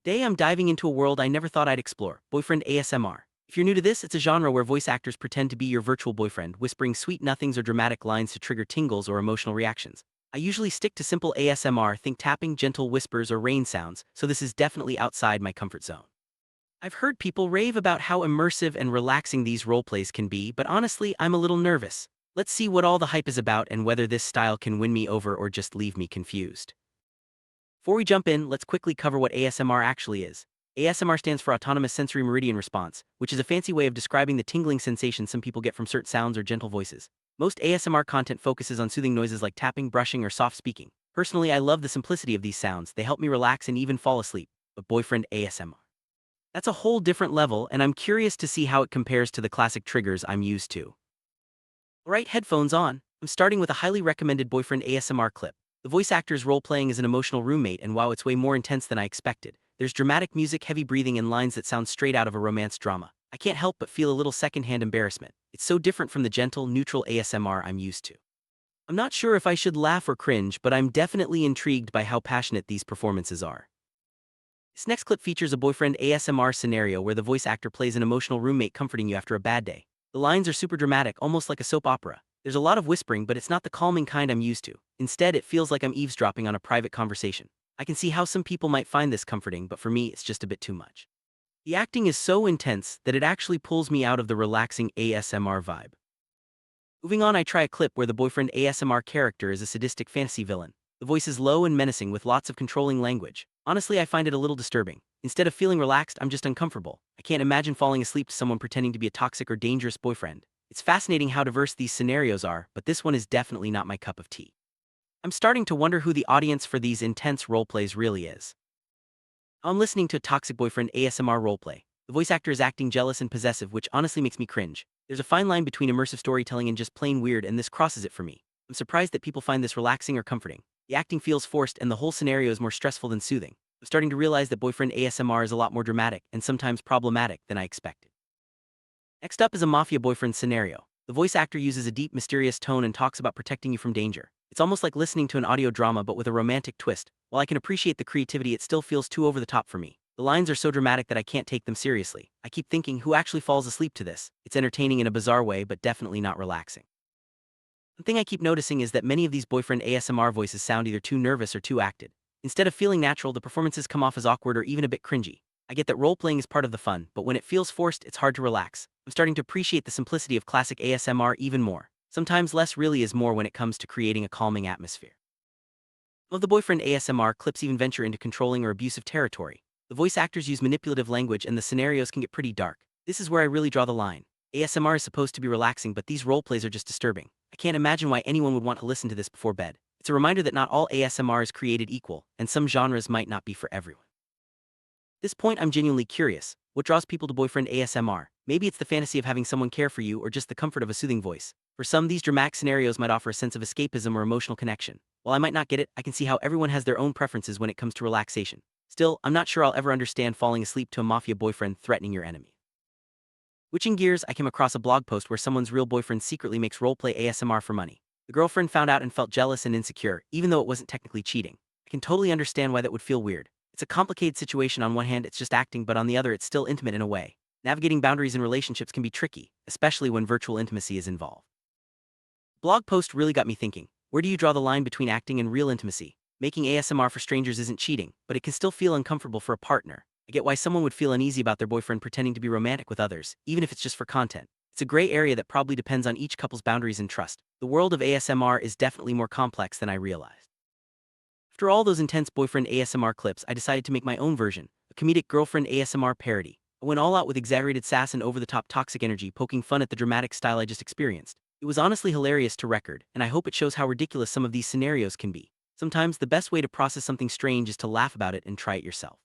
Today I'm diving into a world I never thought I'd explore, boyfriend ASMR. If you're new to this, it's a genre where voice actors pretend to be your virtual boyfriend, whispering sweet nothings or dramatic lines to trigger tingles or emotional reactions. I usually stick to simple ASMR, think tapping, gentle whispers, or rain sounds, so this is definitely outside my comfort zone. I've heard people rave about how immersive and relaxing these roleplays can be, but honestly, I'm a little nervous. Let's see what all the hype is about and whether this style can win me over or just leave me confused. Before we jump in, let's quickly cover what ASMR actually is. ASMR stands for Autonomous Sensory Meridian Response, which is a fancy way of describing the tingling sensation some people get from certain sounds or gentle voices. Most ASMR content focuses on soothing noises like tapping, brushing, or soft speaking. Personally, I love the simplicity of these sounds. They help me relax and even fall asleep. But boyfriend ASMR, that's a whole different level, and I'm curious to see how it compares to the classic triggers I'm used to. Alright, headphones on. I'm starting with a highly recommended boyfriend ASMR clip. The voice actor is role-playing as an emotional roommate, and wow, it's way more intense than I expected. There's dramatic music, heavy breathing, and lines that sound straight out of a romance drama. I can't help but feel a little secondhand embarrassment. It's so different from the gentle, neutral ASMR I'm used to. I'm not sure if I should laugh or cringe, but I'm definitely intrigued by how passionate these performances are. This next clip features a boyfriend ASMR scenario where the voice actor plays an emotional roommate comforting you after a bad day. The lines are super dramatic, almost like a soap opera. There's a lot of whispering, but it's not the calming kind I'm used to. Instead, it feels like I'm eavesdropping on a private conversation. I can see how some people might find this comforting, but for me, it's just a bit too much. The acting is so intense that it actually pulls me out of the relaxing ASMR vibe. Moving on, I try a clip where the boyfriend ASMR character is a sadistic fantasy villain. The voice is low and menacing with lots of controlling language. Honestly, I find it a little disturbing. Instead of feeling relaxed, I'm just uncomfortable. I can't imagine falling asleep to someone pretending to be a toxic or dangerous boyfriend. It's fascinating how diverse these scenarios are, but this one is definitely not my cup of tea. I'm starting to wonder who the audience for these intense roleplays really is. I'm listening to a toxic boyfriend ASMR roleplay. The voice actor is acting jealous and possessive, which honestly makes me cringe. There's a fine line between immersive storytelling and just plain weird, and this crosses it for me. I'm surprised that people find this relaxing or comforting. The acting feels forced and the whole scenario is more stressful than soothing. I'm starting to realize that boyfriend ASMR is a lot more dramatic and sometimes problematic than I expected. Next up is a mafia boyfriend scenario. The voice actor uses a deep, mysterious tone and talks about protecting you from danger. It's almost like listening to an audio drama but with a romantic twist. While I can appreciate the creativity, it still feels too over the top for me. The lines are so dramatic that I can't take them seriously. I keep thinking, who actually falls asleep to this? It's entertaining in a bizarre way, but definitely not relaxing. One thing I keep noticing is that many of these boyfriend ASMR voices sound either too nervous or too acted. Instead of feeling natural, the performances come off as awkward or even a bit cringy. I get that role-playing is part of the fun, but when it feels forced, it's hard to relax. I'm starting to appreciate the simplicity of classic ASMR even more. Sometimes less really is more when it comes to creating a calming atmosphere. Some of the boyfriend ASMR clips even venture into controlling or abusive territory. The voice actors use manipulative language and the scenarios can get pretty dark. This is where I really draw the line. ASMR is supposed to be relaxing, but these roleplays are just disturbing. I can't imagine why anyone would want to listen to this before bed. It's a reminder that not all ASMR is created equal, and some genres might not be for everyone. At this point, I'm genuinely curious. What draws people to boyfriend ASMR? Maybe it's the fantasy of having someone care for you or just the comfort of a soothing voice. For some, these dramatic scenarios might offer a sense of escapism or emotional connection. While I might not get it, I can see how everyone has their own preferences when it comes to relaxation. Still, I'm not sure I'll ever understand falling asleep to a mafia boyfriend threatening your enemy. Switching gears, I came across a blog post where someone's real boyfriend secretly makes roleplay ASMR for money. The girlfriend found out and felt jealous and insecure, even though it wasn't technically cheating. I can totally understand why that would feel weird. It's a complicated situation. On one hand, it's just acting, but on the other, it's still intimate in a way. Navigating boundaries in relationships can be tricky, especially when virtual intimacy is involved. The blog post really got me thinking. Where do you draw the line between acting and real intimacy? Making ASMR for strangers isn't cheating, but it can still feel uncomfortable for a partner. I get why someone would feel uneasy about their boyfriend pretending to be romantic with others, even if it's just for content. It's a gray area that probably depends on each couple's boundaries and trust. The world of ASMR is definitely more complex than I realized. After all those intense boyfriend ASMR clips, I decided to make my own version, a comedic girlfriend ASMR parody. I went all out with exaggerated sass and over-the-top toxic energy, poking fun at the dramatic style I just experienced. It was honestly hilarious to record, and I hope it shows how ridiculous some of these scenarios can be. Sometimes the best way to process something strange is to laugh about it and try it yourself.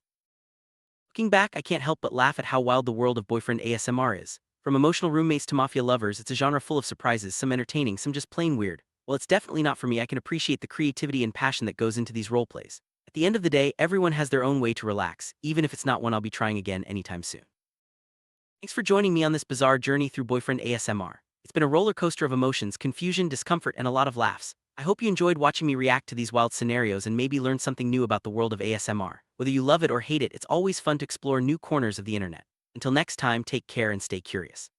Looking back, I can't help but laugh at how wild the world of boyfriend ASMR is. From emotional roommates to mafia lovers, it's a genre full of surprises, some entertaining, some just plain weird. While it's definitely not for me, I can appreciate the creativity and passion that goes into these roleplays. At the end of the day, everyone has their own way to relax, even if it's not one I'll be trying again anytime soon. Thanks for joining me on this bizarre journey through boyfriend ASMR. It's been a roller coaster of emotions, confusion, discomfort, and a lot of laughs. I hope you enjoyed watching me react to these wild scenarios and maybe learn something new about the world of ASMR. Whether you love it or hate it, it's always fun to explore new corners of the internet. Until next time, take care and stay curious.